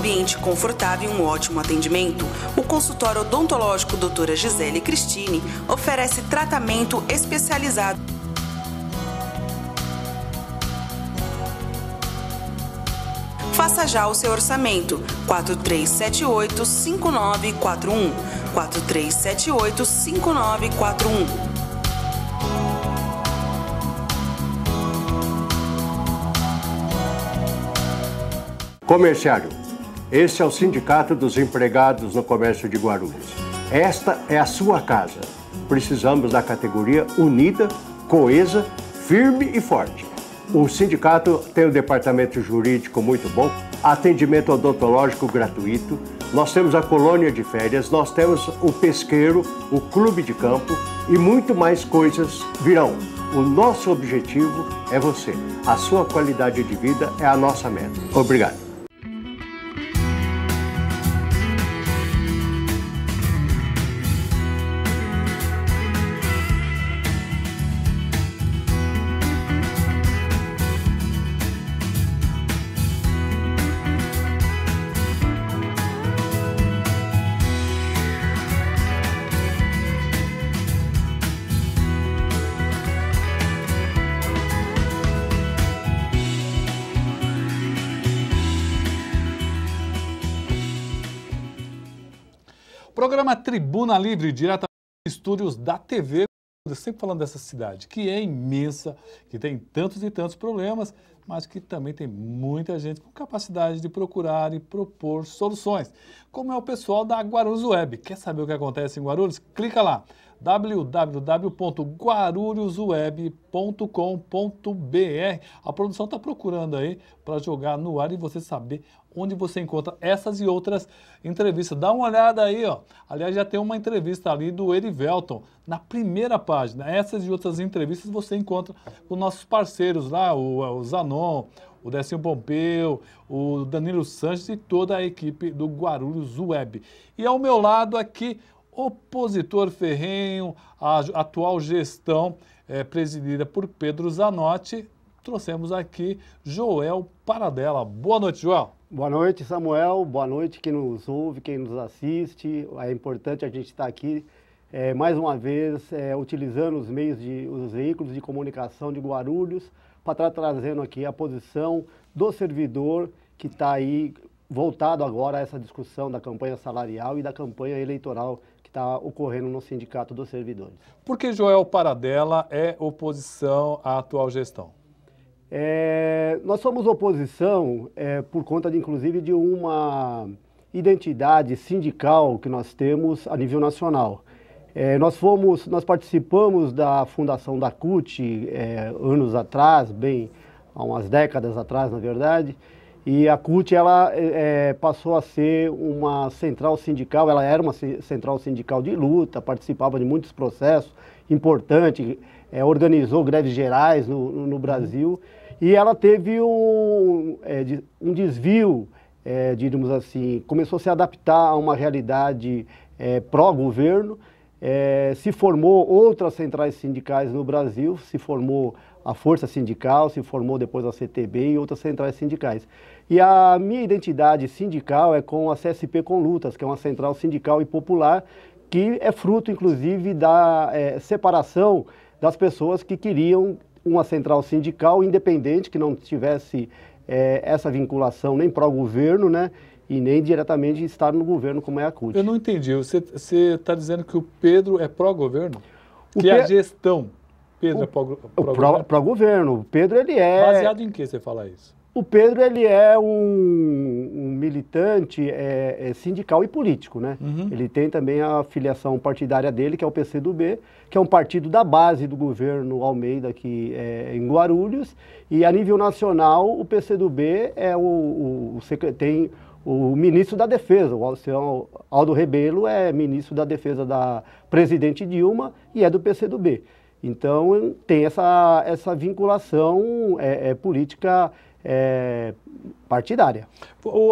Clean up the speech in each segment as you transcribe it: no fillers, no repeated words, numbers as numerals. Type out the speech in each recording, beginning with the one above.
ambiente confortável e um ótimo atendimento, o consultório odontológico Doutora Gisele Cristine oferece tratamento especializado. Faça já o seu orçamento. 4378-5941. 4378-5941. Comerciário, esse é o Sindicato dos Empregados no Comércio de Guarulhos. Esta é a sua casa. Precisamos da categoria unida, coesa, firme e forte. O sindicato tem um departamento jurídico muito bom, atendimento odontológico gratuito, nós temos a colônia de férias, nós temos o pesqueiro, o clube de campo e muito mais coisas virão. O nosso objetivo é você. A sua qualidade de vida é a nossa meta. Obrigado. Programa Tribuna Livre, diretamente dos estúdios da TV. Eu sempre falando dessa cidade, que é imensa, que tem tantos e tantos problemas, mas que também tem muita gente com capacidade de procurar e propor soluções, como é o pessoal da Guarulhos Web. Quer saber o que acontece em Guarulhos? Clica lá, www.guarulhosweb.com.br. A produção está procurando aí para jogar no ar e você saber onde você encontra essas e outras entrevistas. Dá uma olhada aí, ó. Aliás, já tem uma entrevista ali do Erivelton na primeira página. Essas e outras entrevistas você encontra com nossos parceiros lá, o Zanon, o Décio Pompeu, o Danilo Sanches e toda a equipe do Guarulhos Web. E ao meu lado aqui, opositor ferrenho, a atual gestão presidida por Pedro Zanotti, trouxemos aqui Joel Paradella. Boa noite, Joel. Boa noite, Samuel. Boa noite quem nos ouve, quem nos assiste. É importante a gente estar aqui mais uma vez utilizando os veículos de comunicação de Guarulhos para estar trazendo aqui a posição do servidor que está aí voltado agora a essa discussão da campanha salarial e da campanha eleitoral que está ocorrendo no Sindicato dos Servidores. Por que Joel Paradella é oposição à atual gestão? Nós somos oposição por conta, inclusive, de uma identidade sindical que nós temos a nível nacional. Nós participamos da fundação da CUT anos atrás, há umas décadas atrás, na verdade, e a CUT ela, passou a ser uma central sindical, ela era uma central sindical de luta, participava de muitos processos importantes, organizou greves gerais no Brasil, e ela teve um desvio, diríamos assim, começou a se adaptar a uma realidade pró-governo, se formou outras centrais sindicais no Brasil, se formou a Força Sindical, se formou depois a CTB e outras centrais sindicais. E a minha identidade sindical é com a CSP com Lutas, que é uma central sindical e popular, que é fruto, inclusive, da separação das pessoas que queriam uma central sindical independente, que não tivesse essa vinculação nem pró-governo, né, e nem diretamente estar no governo, como é a CUT. Eu não entendi. Você está dizendo que o Pedro é pró-governo? Que a gestão Pedro é pró-governo? Pró-governo. O Pedro, ele é... Baseado em que você fala isso? O Pedro, ele é um militante sindical e político, né? Uhum. Ele tem também a filiação partidária dele, que é o PCdoB, que é um partido da base do governo Almeida aqui em Guarulhos. E a nível nacional, o PCdoB tem o ministro da Defesa, o senhor Aldo Rebelo é ministro da Defesa da presidente Dilma e é do PCdoB. Então, tem essa vinculação política partidária.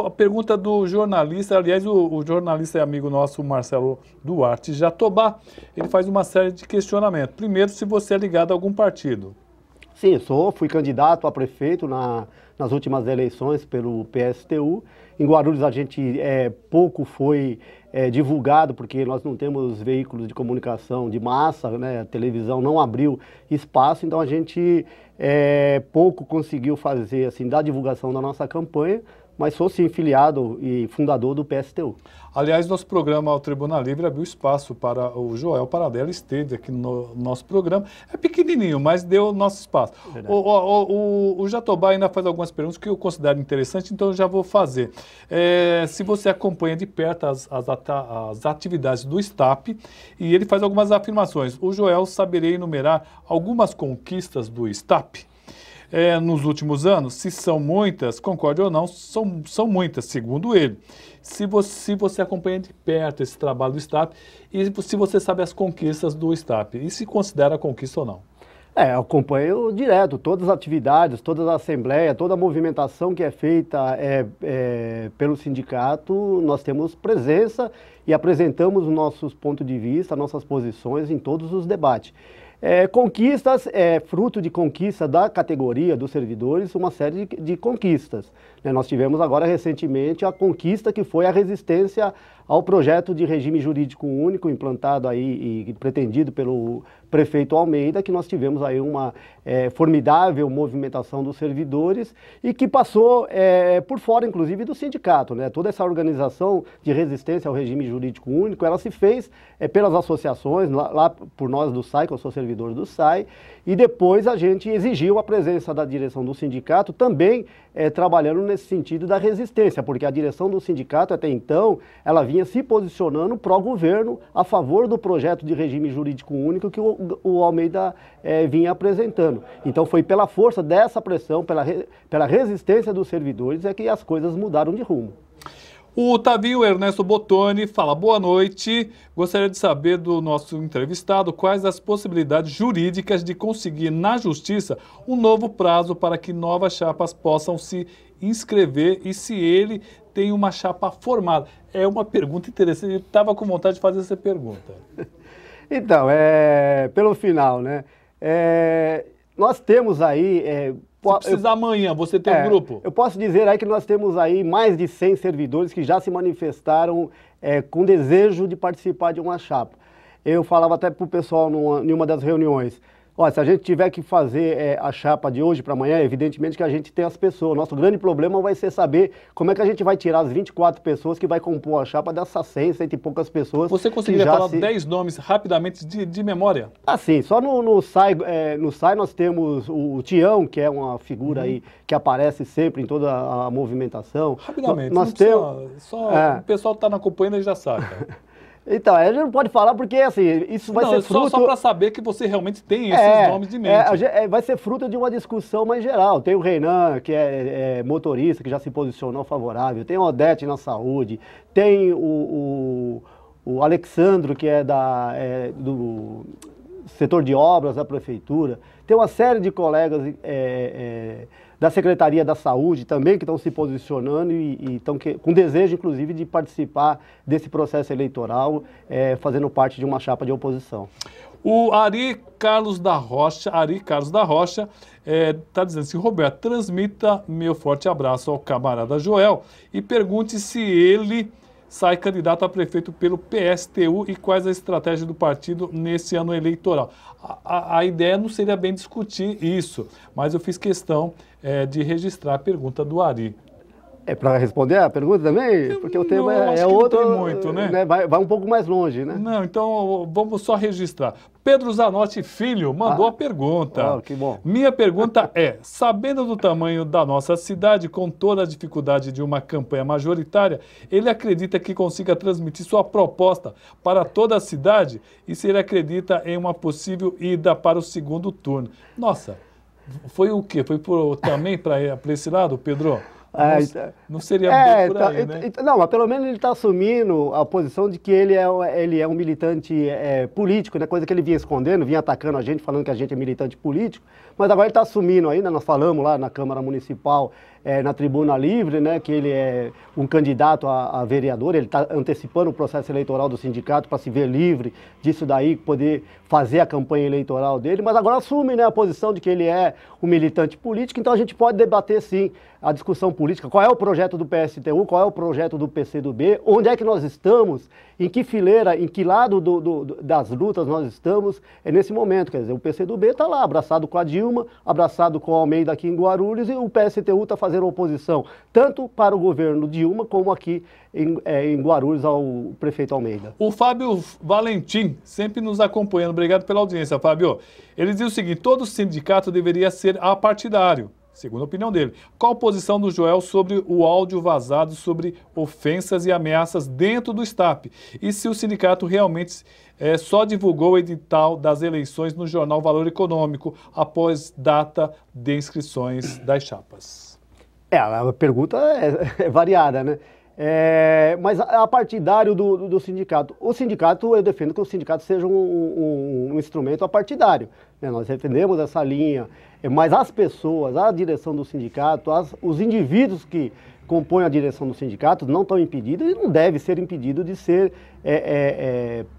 A pergunta do jornalista, aliás, o jornalista é amigo nosso, Marcelo Duarte Jatobá, ele faz uma série de questionamentos. Primeiro, se você é ligado a algum partido. Sim, fui candidato a prefeito nas últimas eleições pelo PSTU. Em Guarulhos a gente pouco foi divulgado, porque nós não temos veículos de comunicação de massa, né? A televisão não abriu espaço, então a gente pouco conseguiu fazer, assim, da divulgação da nossa campanha, mas sou sim filiado e fundador do PSTU. Aliás, nosso programa O Tribuna Livre abriu espaço para o Joel Paradella, esteve aqui no nosso programa. É pequenininho, mas deu nosso espaço. O Jatobá ainda faz algumas perguntas que eu considero interessantes, então eu já vou fazer. Se você acompanha de perto as atividades do STAP, e ele faz algumas afirmações. O Joel saberia enumerar algumas conquistas do STAP? Nos últimos anos, se são muitas, concorde ou não, são muitas, segundo ele. Se você acompanha de perto esse trabalho do STAP e se você sabe as conquistas do STAP e se considera conquista ou não. Eu acompanho direto todas as atividades, toda a assembleia, toda a movimentação que é feita pelo sindicato, nós temos presença e apresentamos os nossos pontos de vista, nossas posições em todos os debates. Conquistas, fruto de conquista da categoria dos servidores, uma série de conquistas. Nós tivemos agora recentemente a conquista que foi a resistência ao projeto de regime jurídico único implantado aí e pretendido pelo prefeito Almeida, que nós tivemos aí uma formidável movimentação dos servidores e que passou por fora, inclusive, do sindicato, né? Toda essa organização de resistência ao regime jurídico único, ela se fez pelas associações, lá por nós do SAI, que eu sou servidor do SAI, e depois a gente exigiu a presença da direção do sindicato também trabalhando nesse sentido da resistência, porque a direção do sindicato até então, ela vinha se posicionando pró-governo a favor do projeto de regime jurídico único que o Almeida vinha apresentando. Então foi pela força dessa pressão, pela resistência dos servidores, que as coisas mudaram de rumo. O Tavinho Ernesto Bottoni fala: boa noite, gostaria de saber do nosso entrevistado quais as possibilidades jurídicas de conseguir na Justiça um novo prazo para que novas chapas possam se inscrever e se ele tem uma chapa formada. É uma pergunta interessante, eu estava com vontade de fazer essa pergunta. Então, pelo final, né? Nós temos aí... Se precisar amanhã, você tem um grupo? Eu posso dizer aí que nós temos aí mais de 100 servidores que já se manifestaram com desejo de participar de uma chapa. Eu falava até para o pessoal em uma das reuniões, olha, se a gente tiver que fazer a chapa de hoje para amanhã, evidentemente que a gente tem as pessoas. Nosso grande problema vai ser saber como é que a gente vai tirar as 24 pessoas que vai compor a chapa dessas 100 e poucas pessoas. Você conseguiria falar 10 nomes rapidamente de memória? Sim, só no SAI nós temos o Tião, que é uma figura aí que aparece sempre em toda a movimentação. Rapidamente, nós temos, o pessoal que está na companhia já sabe. Então, a gente não pode falar porque, assim, isso vai ser fruto... Só para saber que você realmente tem esses nomes de mente. Vai ser fruto de uma discussão mais geral. Tem o Reinan, que é motorista, que já se posicionou favorável. Tem o Odete na saúde. Tem o Alexandro, que é do setor de obras da prefeitura. Tem uma série de colegas da Secretaria da Saúde também que estão se posicionando e estão com desejo, inclusive, de participar desse processo eleitoral, fazendo parte de uma chapa de oposição. O Ari Carlos da Rocha está dizendo assim: Roberto, transmita meu forte abraço ao camarada Joel e pergunte se ele sai candidato a prefeito pelo PSTU e quais a estratégia do partido nesse ano eleitoral. A ideia não seria bem discutir isso, mas eu fiz questão de registrar a pergunta do Ari. Para responder a pergunta também? Porque o tema é outro, não tem muito, né? Vai um pouco mais longe, né? Não, então vamos só registrar. Pedro Zanotti Filho mandou a pergunta. Que bom. Minha pergunta sabendo do tamanho da nossa cidade, com toda a dificuldade de uma campanha majoritária, ele acredita que consiga transmitir sua proposta para toda a cidade e se ele acredita em uma possível ida para o segundo turno. Nossa, foi o quê? Foi também para esse lado, Pedro? Não seria bem por aí, né? Não, mas pelo menos ele está assumindo a posição de que ele é um militante político, né? Coisa que ele vinha escondendo, vinha atacando a gente, falando que a gente é militante político, mas agora ele está assumindo aí, né? Nós falamos lá na Câmara Municipal na Tribuna Livre, né, que ele é um candidato a vereador, ele está antecipando o processo eleitoral do sindicato para se ver livre disso daí, poder fazer a campanha eleitoral dele, mas agora assume, né, a posição de que ele é um militante político, então a gente pode debater sim a discussão política, qual é o projeto do PSTU, qual é o projeto do PCdoB, onde é que nós estamos, em que fileira, em que lado das lutas nós estamos, nesse momento, quer dizer, o PCdoB está lá, abraçado com a Dilma, abraçado com o Almeida aqui em Guarulhos, e o PSTU está fazendo oposição, tanto para o governo Dilma, como aqui em Guarulhos ao prefeito Almeida. O Fábio Valentim, sempre nos acompanhando, obrigado pela audiência, Fábio. Ele diz o seguinte, todo sindicato deveria ser apartidário, segundo a opinião dele. Qual a posição do Joel sobre o áudio vazado sobre ofensas e ameaças dentro do STAP? E se o sindicato realmente só divulgou o edital das eleições no jornal Valor Econômico após data de inscrições das chapas? A pergunta é variada, né? Mas a partidário do sindicato. O sindicato, eu defendo que o sindicato seja um instrumento apartidário, né? Nós defendemos essa linha, mas as pessoas, a direção do sindicato, os indivíduos que compõem a direção do sindicato não estão impedidos e não devem ser impedidos de ser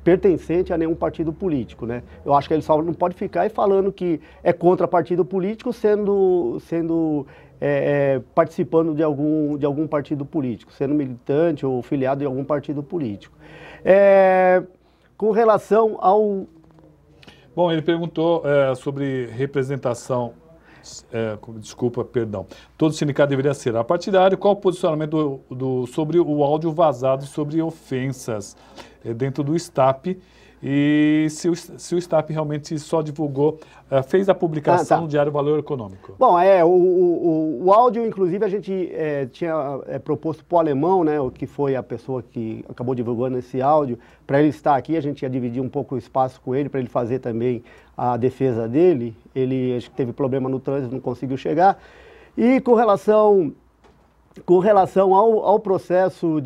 pertencente a nenhum partido político, né? Eu acho que ele só não pode ficar aí falando que é contra partido político participando de algum partido político, sendo militante ou filiado de algum partido político. Com relação ao... Bom, ele perguntou sobre representação, desculpa, perdão. Todo sindicato deveria ser apartidário. Qual o posicionamento sobre o áudio vazado sobre ofensas dentro do STAP? E se o STAP realmente só divulgou, fez a publicação no Diário Valor Econômico? Bom, o áudio, inclusive, a gente tinha proposto para o Alemão, né, que foi a pessoa que acabou divulgando esse áudio, para ele estar aqui, a gente ia dividir um pouco o espaço com ele, para ele fazer também a defesa dele. Ele acho que teve problema no trânsito, não conseguiu chegar. E com relação ao processo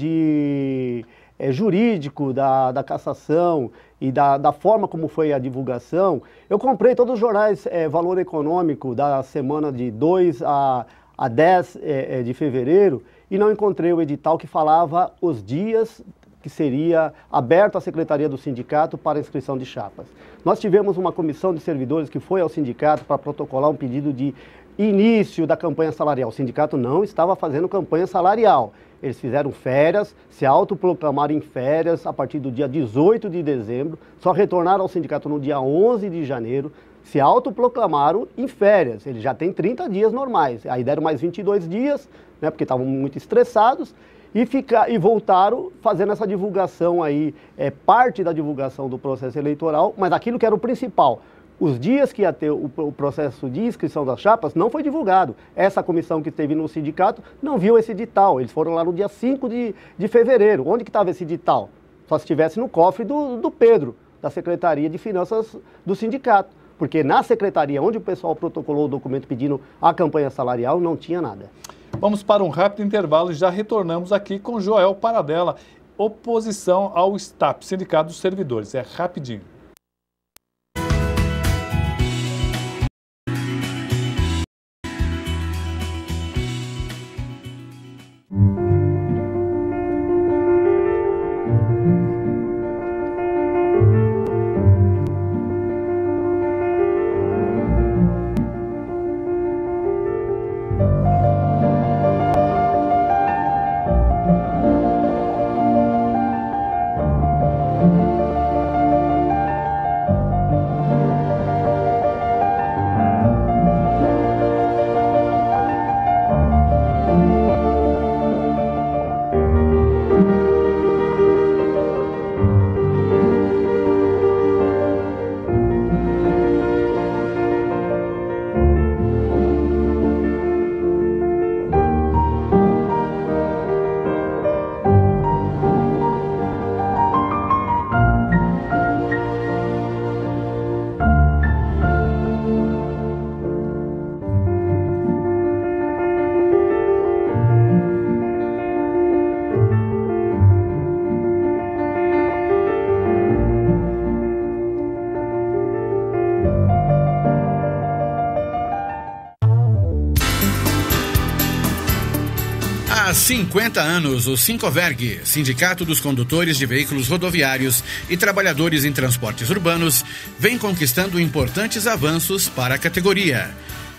jurídico da cassação e da forma como foi a divulgação, eu comprei todos os jornais Valor Econômico da semana de 2 a 10 de fevereiro e não encontrei o edital que falava os dias que seria aberto à Secretaria do Sindicato para inscrição de chapas. Nós tivemos uma comissão de servidores que foi ao sindicato para protocolar um pedido de início da campanha salarial. O sindicato não estava fazendo campanha salarial. Eles fizeram férias, se autoproclamaram em férias a partir do dia 18 de dezembro, só retornaram ao sindicato no dia 11 de janeiro, se autoproclamaram em férias. Eles já têm 30 dias normais, aí deram mais 22 dias, né, porque estavam muito estressados, e voltaram fazendo essa divulgação aí, parte da divulgação do processo eleitoral, mas aquilo que era o principal. Os dias que ia ter o processo de inscrição das chapas não foi divulgado. Essa comissão que esteve no sindicato não viu esse edital. Eles foram lá no dia 5 de fevereiro. Onde que estava esse edital? Só se estivesse no cofre do Pedro, da Secretaria de Finanças do sindicato. Porque na secretaria, onde o pessoal protocolou o documento pedindo a campanha salarial, não tinha nada. Vamos para um rápido intervalo e já retornamos aqui com Joel Paradella. Oposição ao STAP, Sindicato dos Servidores. É rapidinho. 50 anos, o Sincoverg, Sindicato dos Condutores de Veículos Rodoviários e Trabalhadores em Transportes Urbanos, vem conquistando importantes avanços para a categoria.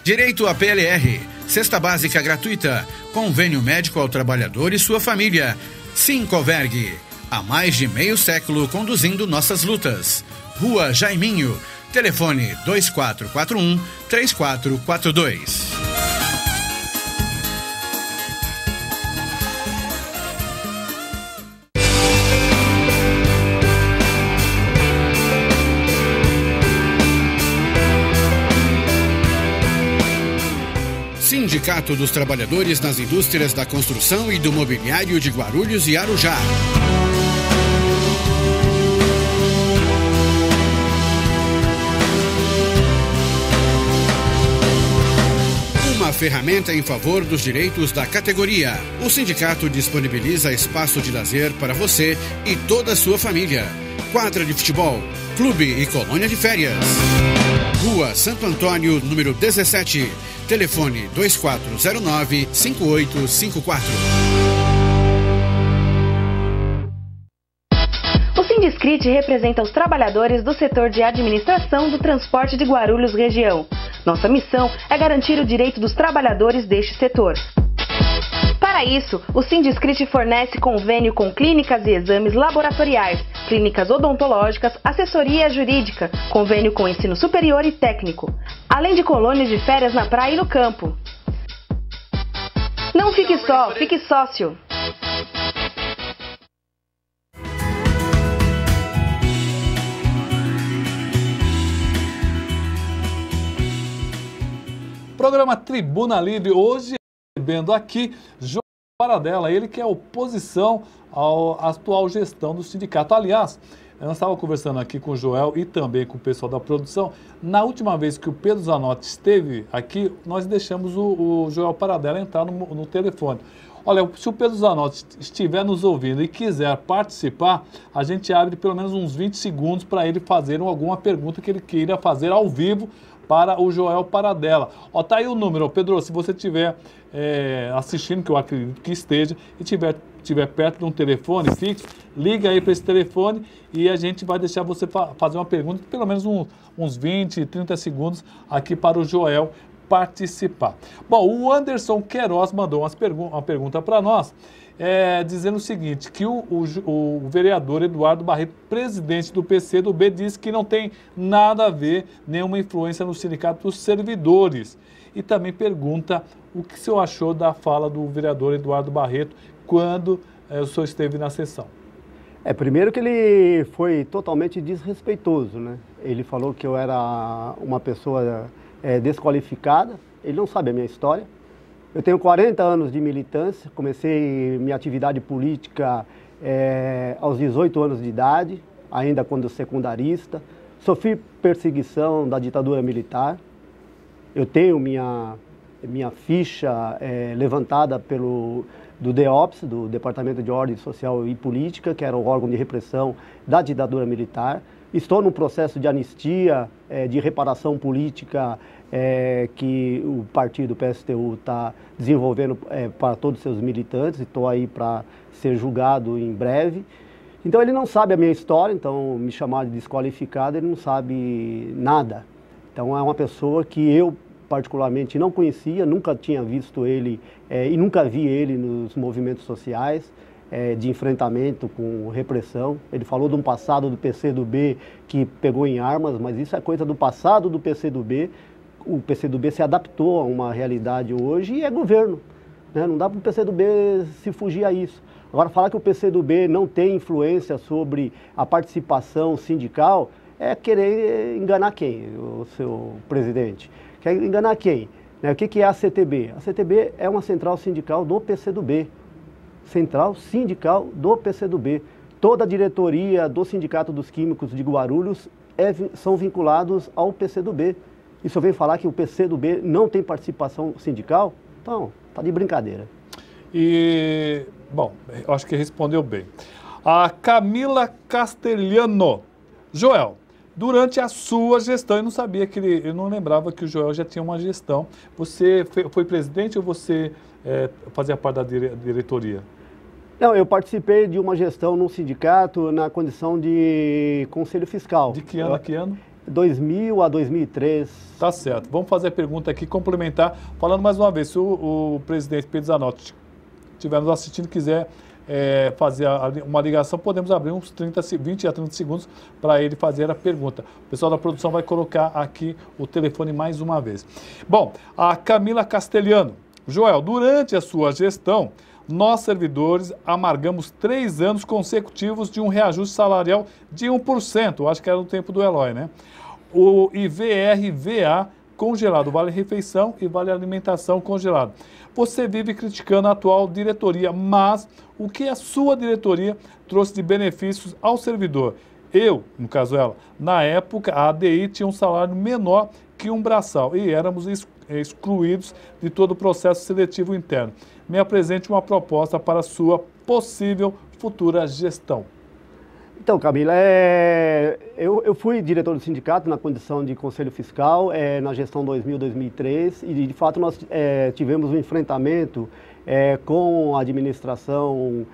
Direito à PLR, cesta básica gratuita, convênio médico ao trabalhador e sua família. Sincoverg, há mais de meio século conduzindo nossas lutas. Rua Jaiminho, telefone 2441-3442. Sindicato dos Trabalhadores nas Indústrias da Construção e do Mobiliário de Guarulhos e Arujá. Uma ferramenta em favor dos direitos da categoria. O sindicato disponibiliza espaço de lazer para você e toda a sua família. Quadra de futebol, clube e colônia de férias. Rua Santo Antônio, número 17. Telefone 2409-5854. O Sindiscrit representa os trabalhadores do setor de administração do transporte de Guarulhos região. Nossa missão é garantir o direito dos trabalhadores deste setor. Para isso, o Sindiscrit fornece convênio com clínicas e exames laboratoriais, clínicas odontológicas, assessoria jurídica, convênio com ensino superior e técnico, além de colônias de férias na praia e no campo. Não fique só, fique sócio! Programa Tribuna Livre, hoje recebendo aqui Joel Paradella, ele que é oposição à atual gestão do sindicato. Aliás, nós estávamos conversando aqui com o Joel e também com o pessoal da produção. Na última vez que o Pedro Zanotti esteve aqui, nós deixamos o Joel Paradella entrar no telefone. Olha, se o Pedro Zanotti estiver nos ouvindo e quiser participar, a gente abre pelo menos uns 20 segundos para ele fazer alguma pergunta que ele queira fazer ao vivo para o Joel Paradella. Ó, tá aí o número, Pedro, se você estiver assistindo, que eu acredito que esteja, e estiver perto de um telefone fixo, liga aí para esse telefone e a gente vai deixar você fazer uma pergunta, pelo menos uns 20, 30 segundos aqui para o Joel participar. Bom, o Anderson Queiroz mandou uma pergunta para nós, dizendo o seguinte, que o vereador Eduardo Barreto, presidente do PCdoB, disse que não tem nada a ver, nenhuma influência no Sindicato dos Servidores. E também pergunta o que o senhor achou da fala do vereador Eduardo Barreto quando o senhor esteve na sessão. Primeiro que ele foi totalmente desrespeitoso, né? Ele falou que eu era uma pessoa desqualificada, ele não sabe a minha história. Eu tenho 40 anos de militância, comecei minha atividade política aos 18 anos de idade, ainda quando secundarista. Sofri perseguição da ditadura militar. Eu tenho minha ficha levantada do DEOPS, do Departamento de Ordem Social e Política, que era o órgão de repressão da ditadura militar. Estou num processo de anistia, de reparação política que o partido PSTU está desenvolvendo para todos os seus militantes, e estou aí para ser julgado em breve. Então ele não sabe a minha história, então me chamar de desqualificado, ele não sabe nada. Então é uma pessoa que eu particularmente não conhecia, nunca tinha visto ele e nunca vi ele nos movimentos sociais de enfrentamento com repressão. Ele falou de um passado do PCdoB que pegou em armas, mas isso é coisa do passado do PCdoB. O PCdoB se adaptou a uma realidade hoje e é governo, né? Não dá para o PCdoB se fugir a isso. Agora, falar que o PCdoB não tem influência sobre a participação sindical é querer enganar quem, o seu presidente? Quer enganar quem? O que é a CTB? A CTB é uma central sindical do PCdoB. Central sindical do PCdoB. Toda a diretoria do Sindicato dos Químicos de Guarulhos são vinculados ao PCdoB. E se eu venho falar que o PCdoB não tem participação sindical, então, tá de brincadeira. E, bom, eu acho que respondeu bem. A Camila Castelhano. Joel, durante a sua gestão, eu não sabia eu não lembrava que o Joel já tinha uma gestão. Você foi presidente ou você fazia parte da diretoria? Não, eu participei de uma gestão no sindicato na condição de conselho fiscal. De que ano a que ano? 2000 a 2003. Tá certo. Vamos fazer a pergunta aqui, complementar, falando mais uma vez, se o presidente Pedro Zanotti estiver nos assistindo e quiser fazer uma ligação, podemos abrir uns 20 a 30 segundos para ele fazer a pergunta. O pessoal da produção vai colocar aqui o telefone mais uma vez. Bom, a Camila Castelhano. Joel, durante a sua gestão, nós, servidores, amargamos 3 anos consecutivos de um reajuste salarial de 1%, acho que era no tempo do Eloy, né? O IVR-VA congelado, vale refeição e vale alimentação congelado. Você vive criticando a atual diretoria, mas o que a sua diretoria trouxe de benefícios ao servidor? Eu, no caso ela, na época a ADI tinha um salário menor que um braçal e éramos excluídos de todo o processo seletivo interno. Me apresente uma proposta para a sua possível futura gestão. Então, Camila, eu fui diretor do sindicato na condição de conselho fiscal na gestão 2000-2003 e, de fato, nós tivemos um enfrentamento com a administração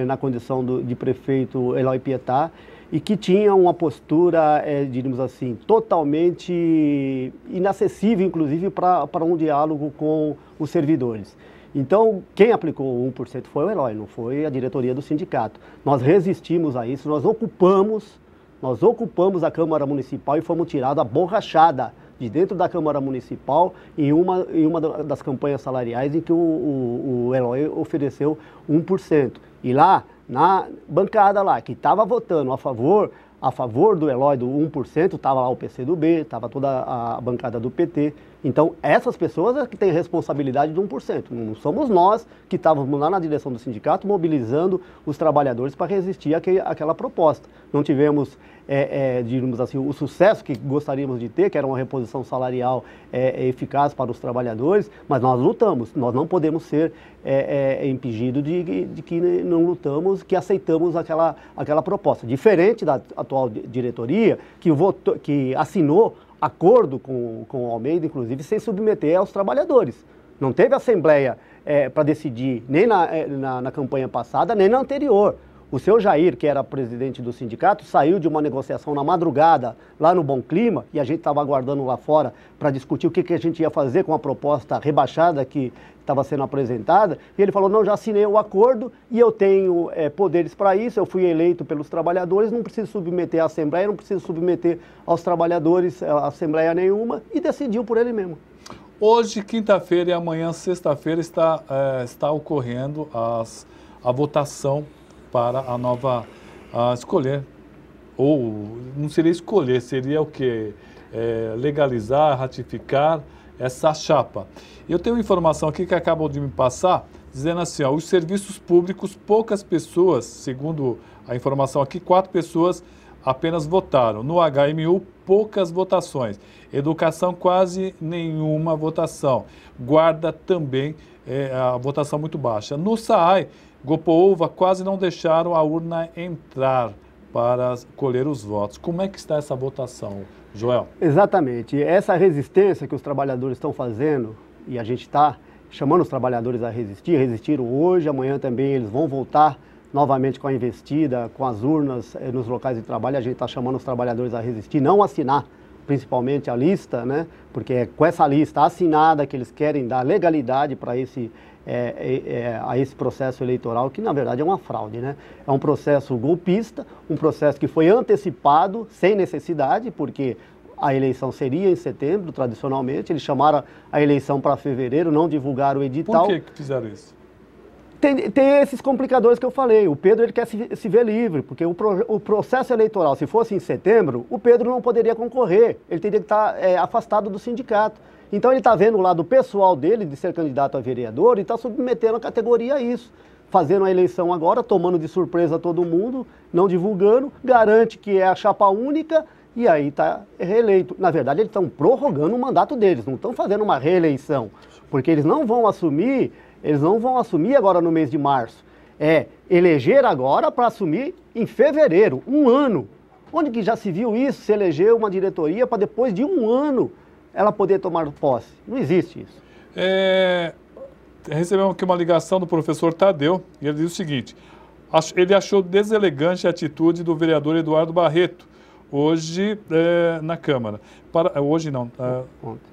na condição de prefeito Eloy Pietá e que tinha uma postura, diríamos assim, totalmente inacessível, inclusive, para um diálogo com os servidores. Então, quem aplicou o 1% foi o Eloy, não foi a diretoria do sindicato. Nós resistimos a isso, nós ocupamos a Câmara Municipal e fomos tirados a borrachada de dentro da Câmara Municipal em uma das campanhas salariais em que o Eloy ofereceu 1%. E lá, na bancada lá, que estava votando a favor do Eloy do 1%, estava lá o PCdoB, estava toda a bancada do PT. Então, essas pessoas é que têm responsabilidade de 1%. Não somos nós que estávamos lá na direção do sindicato mobilizando os trabalhadores para resistir àquela proposta. Não tivemos, digamos assim, o sucesso que gostaríamos de ter, que era uma reposição salarial eficaz para os trabalhadores, mas nós lutamos. Nós não podemos ser impedidos de que não lutamos, que aceitamos aquela proposta. Diferente da atual diretoria, que assinou acordo com o Almeida, inclusive, sem submeter aos trabalhadores. Não teve assembleia para decidir, nem na campanha passada, nem na anterior. O seu Jair, que era presidente do sindicato, saiu de uma negociação na madrugada, lá no Bom Clima, e a gente estava aguardando lá fora para discutir o que a gente ia fazer com a proposta rebaixada que estava sendo apresentada, e ele falou, não, já assinei o acordo e eu tenho poderes para isso, eu fui eleito pelos trabalhadores, não preciso submeter à Assembleia, não preciso submeter aos trabalhadores a Assembleia nenhuma, e decidiu por ele mesmo. Hoje, quinta-feira e amanhã, sexta-feira, está ocorrendo a votação para a nova escolher, ou não seria escolher, seria o quê? Legalizar, ratificar essa chapa. Eu tenho informação aqui que acabam de me passar, dizendo assim, ó, os serviços públicos, poucas pessoas, segundo a informação aqui, 4 pessoas apenas votaram. No HMU, poucas votações. Educação, quase nenhuma votação. Guarda também, a votação muito baixa. No SAAI, Gopoúva, quase não deixaram a urna entrar para colher os votos. Como é que está essa votação, Joel? Exatamente. Essa resistência que os trabalhadores estão fazendo, e a gente está chamando os trabalhadores a resistir, resistiram hoje, amanhã também eles vão voltar novamente com a investida, com as urnas nos locais de trabalho, a gente está chamando os trabalhadores a resistir, não assinar principalmente a lista, né? Porque é com essa lista assinada que eles querem dar legalidade para a esse processo eleitoral, que na verdade é uma fraude, né? É um processo golpista, um processo que foi antecipado sem necessidade, porque a eleição seria em setembro, tradicionalmente, eles chamaram a eleição para fevereiro, não divulgaram o edital. Por que fizeram isso? Tem esses complicadores que eu falei. O Pedro ele quer se ver livre, porque o processo eleitoral, se fosse em setembro, o Pedro não poderia concorrer, ele teria que estar afastado do sindicato. Então ele está vendo o lado pessoal dele de ser candidato a vereador e está submetendo a categoria a isso. Fazendo a eleição agora, tomando de surpresa todo mundo, não divulgando, garante que é a chapa única e aí está reeleito. Na verdade, eles estão prorrogando o mandato deles, não estão fazendo uma reeleição, porque eles não vão assumir agora no mês de março. É eleger agora para assumir em fevereiro, 1 ano. Onde que já se viu isso, se eleger uma diretoria para depois de 1 ano ela poder tomar posse? Não existe isso. recebemos aqui uma ligação do professor Tadeu, e ele diz o seguinte: ele achou deselegante a atitude do vereador Eduardo Barreto, hoje na Câmara. Hoje não,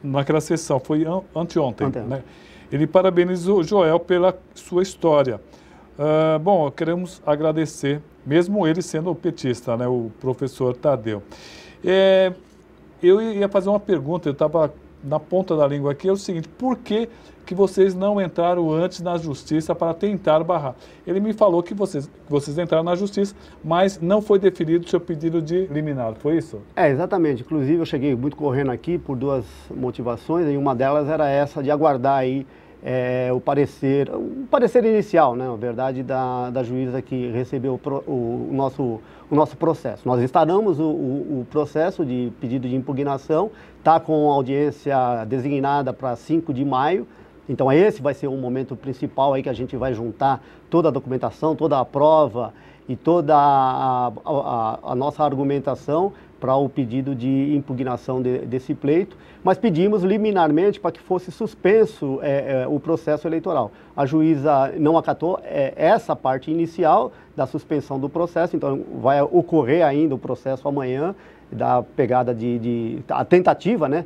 naquela sessão, foi anteontem. Né? Ele parabeniza o Joel pela sua história. Bom, queremos agradecer, mesmo ele sendo petista, né, o professor Tadeu. Eu ia fazer uma pergunta, eu estava na ponta da língua aqui, é o seguinte: por que vocês não entraram antes na justiça para tentar barrar? Ele me falou que vocês entraram na justiça, mas não foi definido o seu pedido de liminar, foi isso? Exatamente. Inclusive eu cheguei muito correndo aqui por duas motivações, e uma delas era essa de aguardar aí o parecer inicial, né, na verdade, da juíza que recebeu o nosso processo. Nós instalamos o processo de pedido de impugnação, está com audiência designada para 5 de maio, então esse vai ser um momento principal aí que a gente vai juntar toda a documentação, toda a prova e toda a nossa argumentação para o pedido de impugnação desse pleito, mas pedimos liminarmente para que fosse suspenso o processo eleitoral. A juíza não acatou essa parte inicial da suspensão do processo, então vai ocorrer ainda o processo amanhã, da pegada a tentativa, né,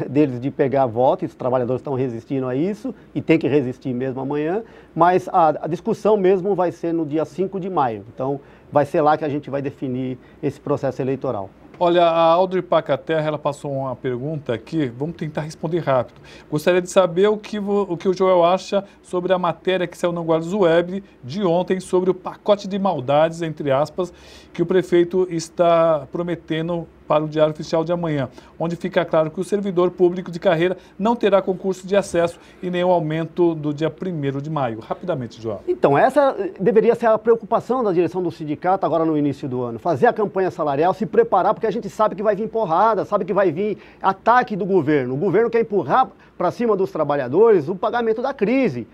deles de pegar voto, e os trabalhadores estão resistindo a isso, e tem que resistir mesmo amanhã, mas a discussão mesmo vai ser no dia 5 de maio, então vai ser lá que a gente vai definir esse processo eleitoral. Olha, a Audrey Pacaterra, ela passou uma pergunta aqui, vamos tentar responder rápido. Gostaria de saber o que o Joel acha sobre a matéria que saiu no Guarulhos Web de ontem sobre o pacote de maldades, entre aspas, que o prefeito está prometendo para o Diário Oficial de amanhã, onde fica claro que o servidor público de carreira não terá concurso de acesso e nem o aumento do dia 1º de maio. Rapidamente, João. Então, essa deveria ser a preocupação da direção do sindicato agora no início do ano. Fazer a campanha salarial, se preparar, porque a gente sabe que vai vir porrada, sabe que vai vir ataque do governo. O governo quer empurrar para cima dos trabalhadores o pagamento da crise.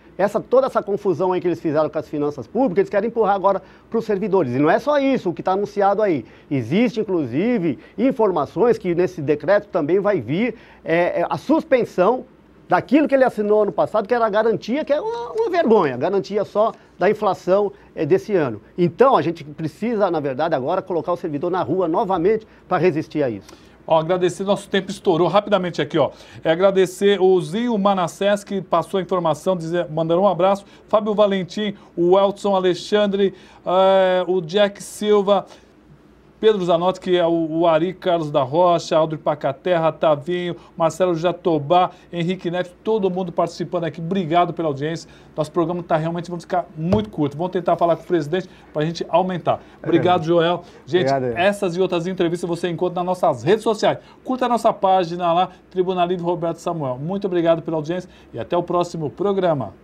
Toda essa confusão aí que eles fizeram com as finanças públicas, eles querem empurrar agora para os servidores. E não é só isso o que está anunciado aí. Existe, inclusive, informações que nesse decreto também vai vir a suspensão daquilo que ele assinou ano passado, que era a garantia, que é uma vergonha, garantia só da inflação desse ano. Então, a gente precisa, na verdade, agora colocar o servidor na rua novamente para resistir a isso. Agradecer, nosso tempo estourou rapidamente aqui, agradecer o Zinho Manassés, que passou a informação, mandando um abraço, Fábio Valentim, o Elton Alexandre, o Jack Silva, Pedro Zanotti, que é o Ari Carlos da Rocha, Audrey Pacaterra, Tavinho, Marcelo Jatobá, Henrique Neves, todo mundo participando aqui. Obrigado pela audiência. Nosso programa realmente vai ficar muito curto. Vamos tentar falar com o presidente para a gente aumentar. Obrigado, Joel. Gente, essas e outras entrevistas você encontra nas nossas redes sociais. Curta a nossa página lá, Tribuna Livre Roberto Samuel. Muito obrigado pela audiência e até o próximo programa.